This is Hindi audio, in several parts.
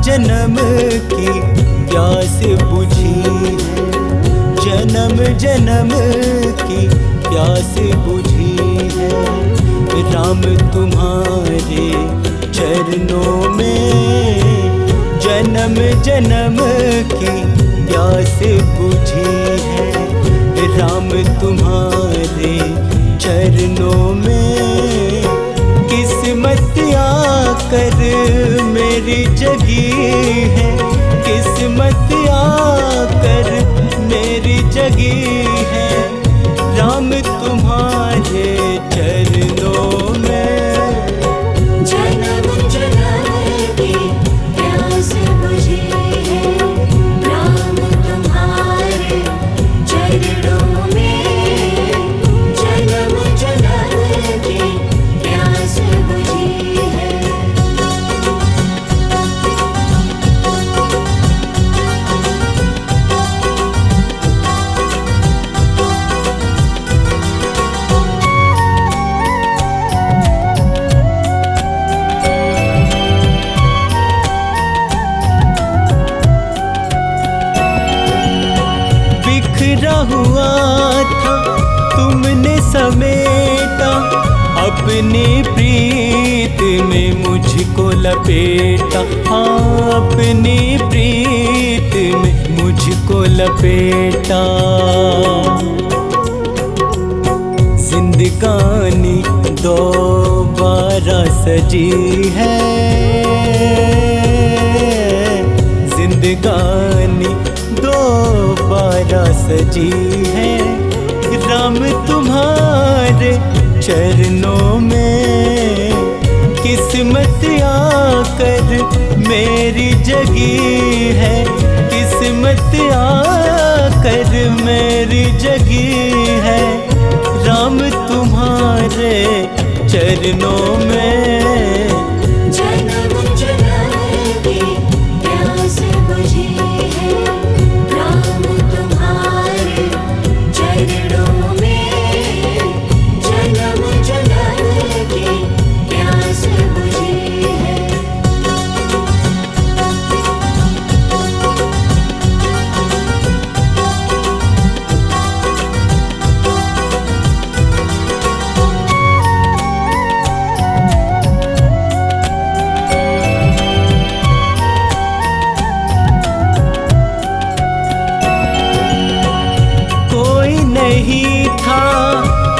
जन्म की प्यास बुझी है, जन्म जन्म की प्यास बुझी है। राम तुम्हारे चरणों में जन्म जन्म की प्यास बुझी है। राम तुम्हारे चरणों में किस्मत आकर मेरी जगी है, किस्मत आकर मेरी जगी है। राम तुम्हारे चरणों में जन्म जन्म की प्यास बुझी है। राम तुम्हारे चरणों में जन्म जन्म की प्यास बुझी है। बिखरा हुआ था तुमने समेटा, अपनी प्रीत में मुझको लपेटा। हाँ, अपनी प्रीत में मुझको लपेटा। जिंदगानी दोबारा सजी है, जिंदगानी दोबारा सजी है। राम तुम्हारे चरणों में किस्मत आकर मेरी जगी है, किस्मत आकर मेरी जगी है। राम तुम्हारे चरणों में जन्म जन्म की प्यास बुझी है। राम तुम्हारे चरणों में जन्म जन्म की प्यास बुझी है। नहीं था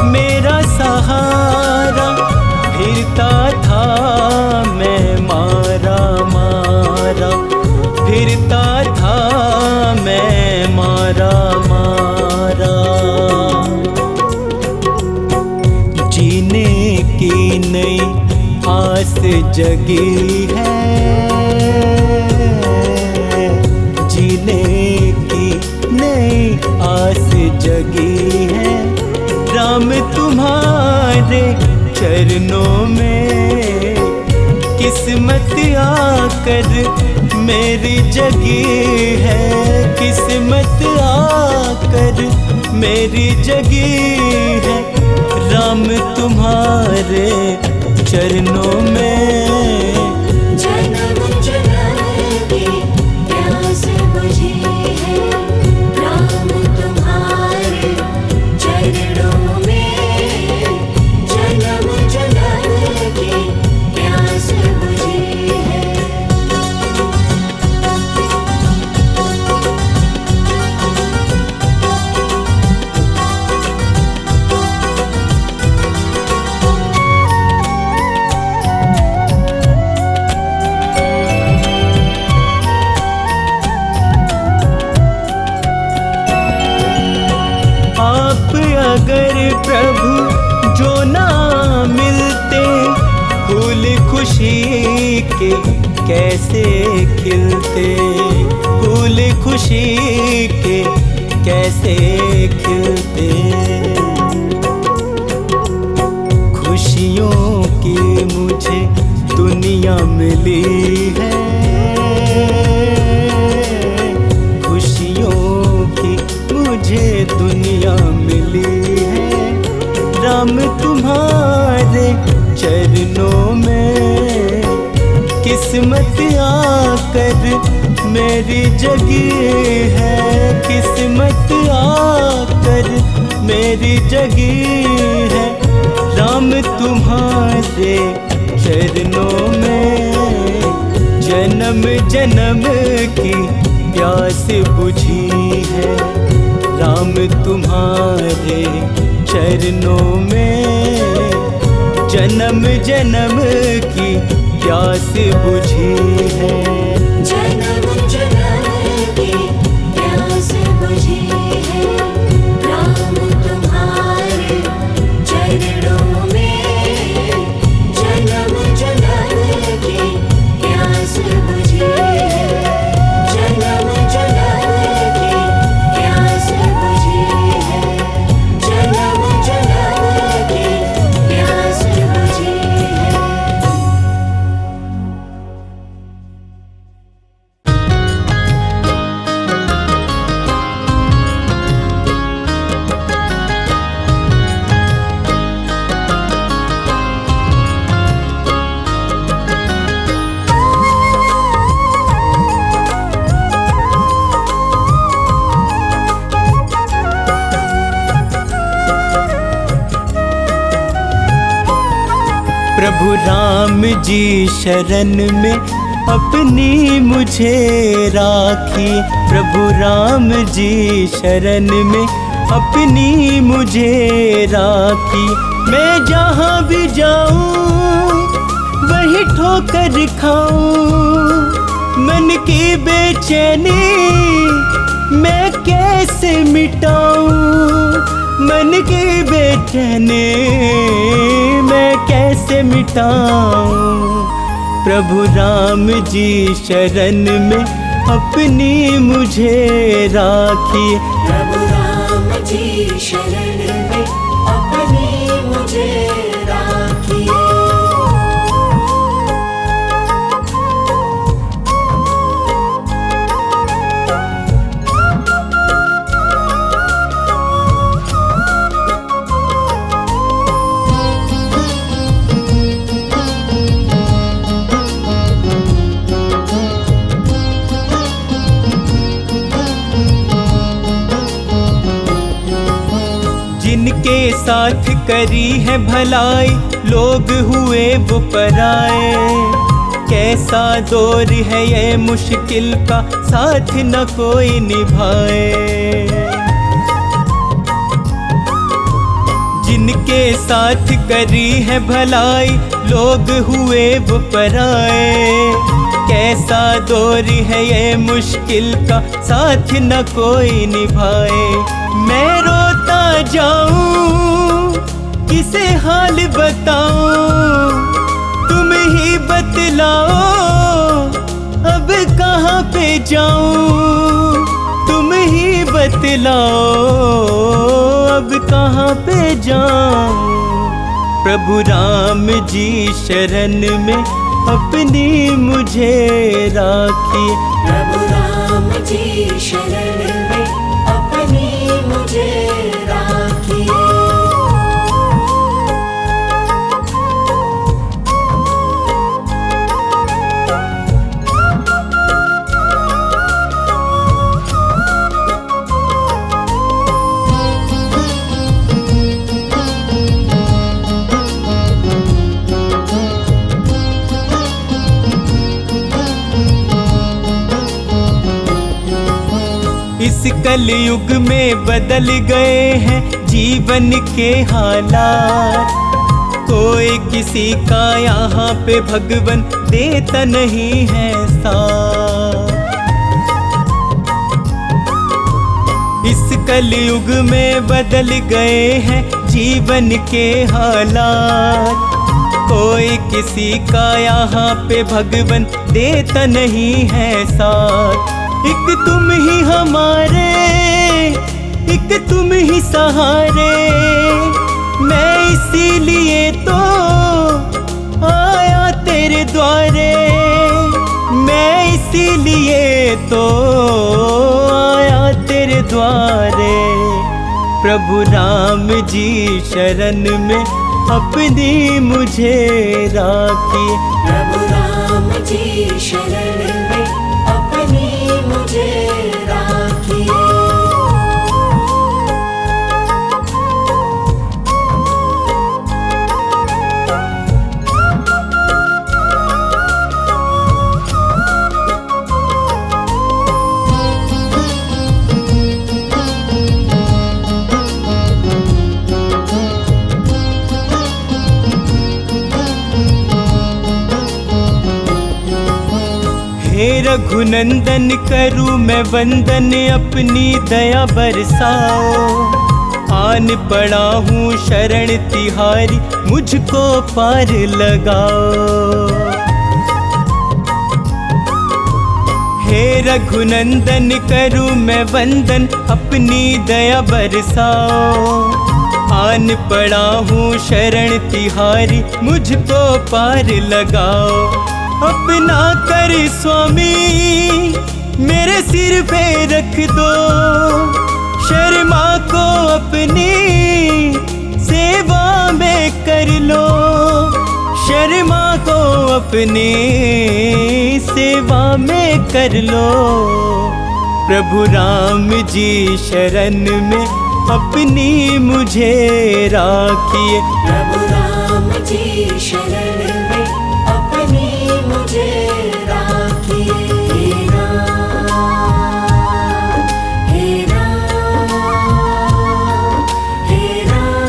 मेरा सहारा, फिरता था मैं मारा मारा, फिरता था मैं मारा मारा। जीने की नई आस जगी है, जीने की नई आस जगी है। राम तुम्हारे चरणों में किस्मत आकर मेरी जगी है, किस्मत आकर मेरी जगी है। राम तुम्हारे चरणों में जन्म जन्म की प्यास बुझी है। राम तुम्हारे चरणों में जन्म जन्म की प्यास बुझी है। आप अगर प्रभु जो ना मिलते, फूल खुशी के कैसे खिलते, फूल खुशी के कैसे खिलते। खुशियों की मुझे दुनिया मिली है, खुशियों की मुझे दुनिया मिली है। राम तुम्हारे चरणों में किस्मत आकर मेरी जगी है, किस्मत आकर मेरी जगी है। राम तुम्हारे चरणों में जन्म जन्म की प्यास बुझी है। राम तुम्हारे चरणों में जन्म जन्म की प्यास बुझी है। जन्म जन्म की प्यास बुझी है। राम तुम्हारे चरणों में जन्म जन्म की प्यास बुझी है। जन्म जन्म की प्यास बुझी है। जन्म जन्म की प्यास बुझी है। प्रभु राम जी शरण में अपनी मुझे राखी। प्रभु राम जी शरण में अपनी मुझे राखी। मैं जहाँ भी जाऊँ वही ठोकर खाऊं। मन की बेचैनी मैं कैसे मिटाऊं। मन की बेचैनी मैं कैसे मिटाऊं। प्रभु राम जी शरण में अपनी मुझे राखी। प्रभु राम जी शरण में अपनी मुझे राखी। जिनके साथ करी है भलाई लोग हुए वो पराए। कैसा दौर है ये मुश्किल का साथ न कोई निभाए। जिनके साथ करी है भलाई लोग हुए वो पराए। कैसा दौर है ये मुश्किल का साथ न कोई निभाए। मैं रोता जाऊं किसे हाल बताऊं। तुम ही बतलाओ अब कहाँ पे जाऊं। तुम ही बतलाओ अब कहाँ पे जाऊं। प्रभु राम जी शरण में अपनी मुझे राखी। प्रभु राम जी शरण में अपनी मुझे राखी। इस कलयुग में बदल गए हैं जीवन के हालात। कोई किसी का यहाँ पे भगवन देता नहीं है साथ। इस कलयुग में बदल गए हैं जीवन के हालात। कोई किसी का यहाँ पे भगवन देता नहीं है साथ। एक तुम ही हमारे, एक तुम ही सहारे। मैं इसीलिए तो आया तेरे द्वारे। मैं इसीलिए तो आया तेरे द्वारे। प्रभु राम जी शरण में अपनी मुझे राखी। प्रभु राम राम जी शरण में अपनी मुझे राखिए। हे रघुनंदन करूँ मैं वंदन अपनी दया बरसाओ। आन पड़ा हूँ शरण तिहारी मुझको पार लगाओ। हे रघुनंदन करूँ मैं वंदन अपनी दया बरसाओ। आन पड़ा हूँ शरण तिहारी मुझको पार लगाओ। अपना कर स्वामी मेरे सिर पे रख दो। शर्मा को अपनी सेवा में कर लो। शर्मा को अपनी सेवा में कर लो। प्रभु राम जी शरण में अपनी मुझे राखिए। प्रभु राम जी शरण में अपनी मुझे राखिए। हे राम, हे राम, हे राम,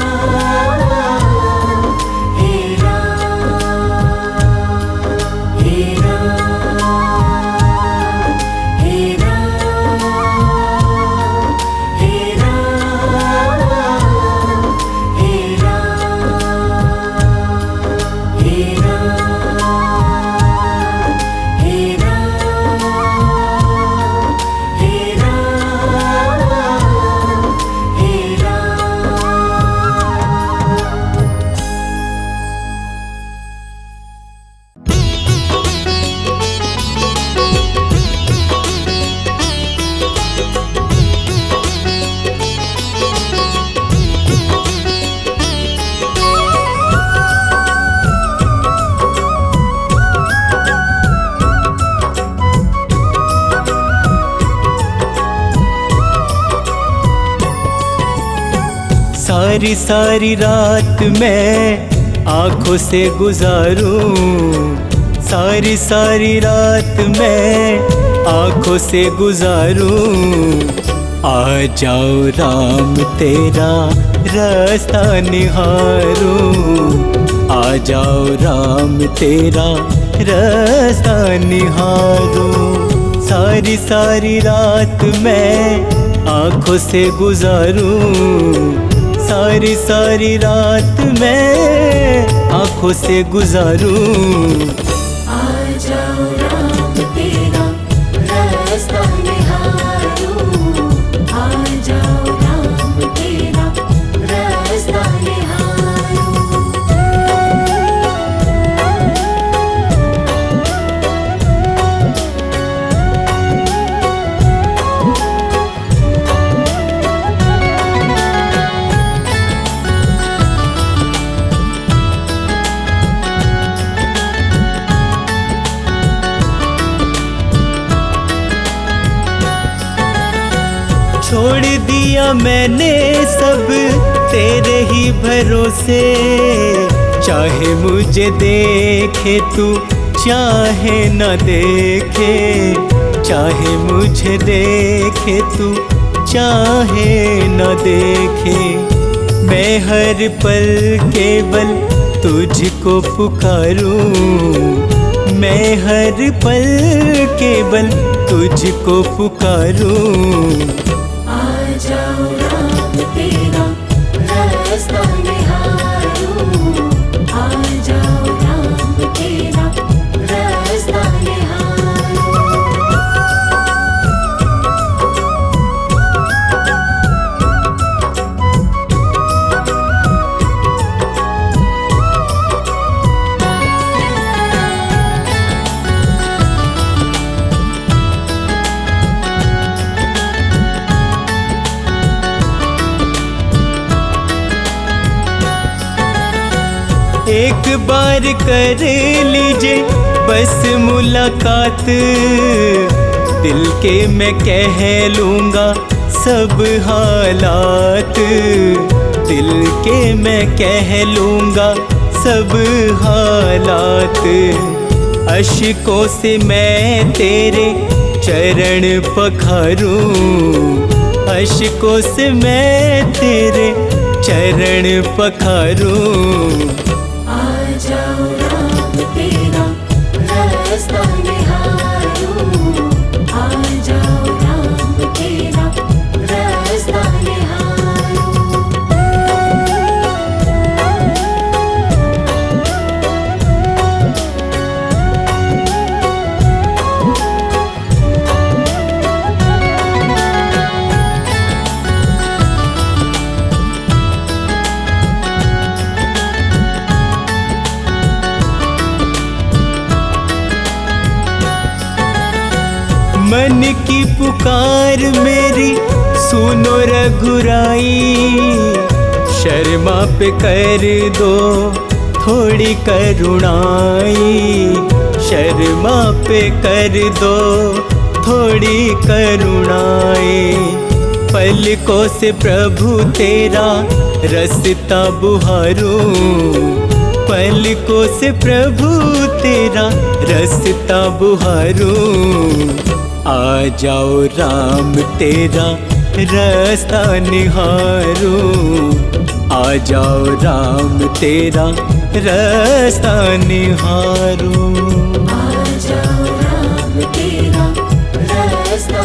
हे राम, हे राम, हे राम, हे राम, हे राम, हे राम। सारी सारी रात मैं आँखों से गुजारूं। सारी सारी रात मैं आँखों से गुजारूं। आ जाओ राम तेरा रास्ता निहारूं। आ जाओ राम तेरा रास्ता निहारूं। सारी सारी रात मैं आँखों से गुजारूं। सारी सारी रात मैं आँखों से गुजारूं। आ जाओ राम तेरा रास्ता निहारूं। आ जाओ राम तेरा रास्ता निहारूं। छोड़ दिया मैंने सब तेरे ही भरोसे। चाहे मुझे देखे तू चाहे न देखे। चाहे मुझे देखे तू चाहे न देखे। मैं हर पल केवल तुझको पुकारूं। मैं हर पल केवल तुझको पुकारूं। आ जाओ राम तेरा रास्ता निहारूं। आ जाओ राम तेरा रास्ता निहारूं। एक बार कर लीजिए बस मुलाकात, दिल के मैं कह लूँगा सब हालात, दिल के मैं कह लूँगा सब हालात। अश्कों से मैं तेरे चरण पखारूं, अश्कों से मैं तेरे चरण पखारूं। आ जाओ राम तेरा रास्ता निहारूं, आ जाओ राम तेरा रास्ता निहारूं। मन की पुकार मेरी सुनो रघुराई, शर्मा पे कर दो थोड़ी करुणाई, शर्मा पे कर दो थोड़ी करुणाई। पलकों से प्रभु तेरा रास्ता बुहारूं, पलकों से प्रभु तेरा रास्ता बुहारूं। आ जाओ राम तेरा रास्ता निहारूं, आ जाओ राम तेरा रास्ता निहारूं। आ जाओ राम तेरा रास्ता